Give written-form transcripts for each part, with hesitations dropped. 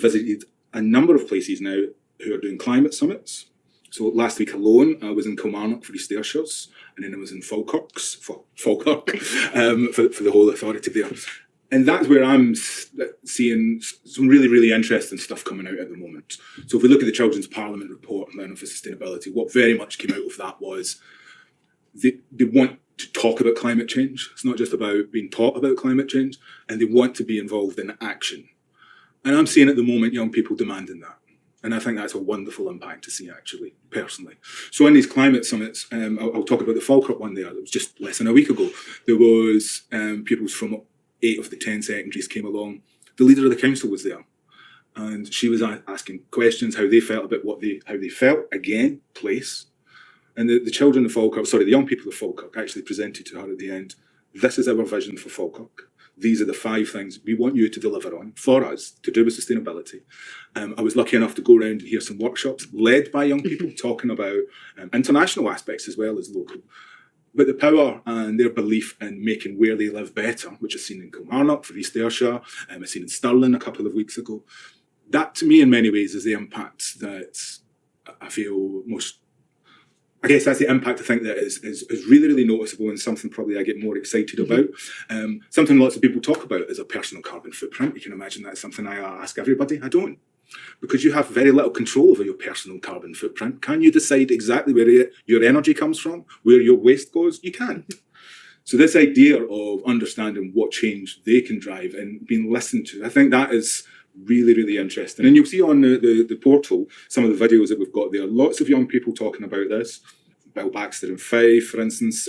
Visited a number of places now who are doing climate summits. So last week alone, I was in Kilmarnock for East Ayrshires, and then I was in Falkirk for the whole authority there. And that's where I'm seeing some really, really interesting stuff coming out at the moment. So if we look at the Children's Parliament report on Learning for Sustainability, what very much came out of that was they want to talk about climate change. It's not just about being taught about climate change, and they want to be involved in action. And I'm seeing at the moment young people demanding that. And I think that's a wonderful impact to see, actually, personally. So in these climate summits, I'll talk about the Falkirk one there. It was just less than a week ago. There was pupils from 8 of the 10 secondaries came along. The leader of the council was there. And she was asking questions, how they felt about how they felt, again, place. And the children of Falkirk, the young people of Falkirk actually presented to her at the end, this is our vision for Falkirk. These are the 5 things we want you to deliver on for us to do with sustainability. I was lucky enough to go around and hear some workshops led by young people talking about international aspects as well as local. But the power and their belief in making where they live better, which I've seen in Kilmarnock for East Ayrshire, I've seen in Stirling a couple of weeks ago. That to me in many ways is the impact that I feel most, I guess that's the impact I think that is really, really noticeable, and something probably I get more excited about. Something lots of people talk about is a personal carbon footprint. You can imagine that's something I ask everybody. I don't. Because you have very little control over your personal carbon footprint. Can you decide exactly where your energy comes from, where your waste goes? You can. So this idea of understanding what change they can drive and being listened to, I think that is really, really interesting. And you'll see on the portal some of the videos that we've got there. Lots of young people talking about this. Bill Baxter in Fife, for instance,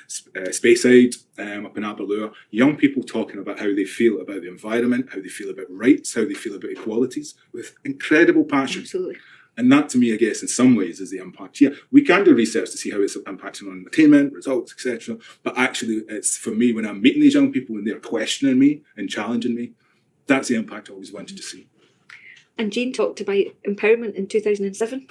Speyside up in Aberlour. Young people talking about how they feel about the environment, how they feel about rights, how they feel about equalities, with incredible passion. Absolutely. And that, to me, I guess, in some ways is the impact. Yeah, we can do research to see how it's impacting on attainment, results, etc. But actually, it's for me, when I'm meeting these young people and they're questioning me and challenging me, that's the impact I always wanted to see. And Jane talked about empowerment in 2007.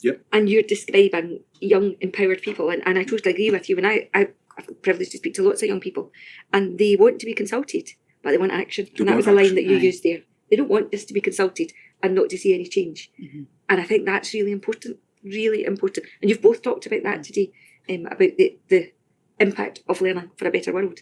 Yep. And you're describing young empowered people. And I totally agree with you. And I've the privilege to speak to lots of young people. And they want to be consulted, but they want action. And that was a line that you used there. They don't want us to be consulted and not to see any change. And I think that's really important, really important. And you've both talked about that today, about the impact of learning for a better world.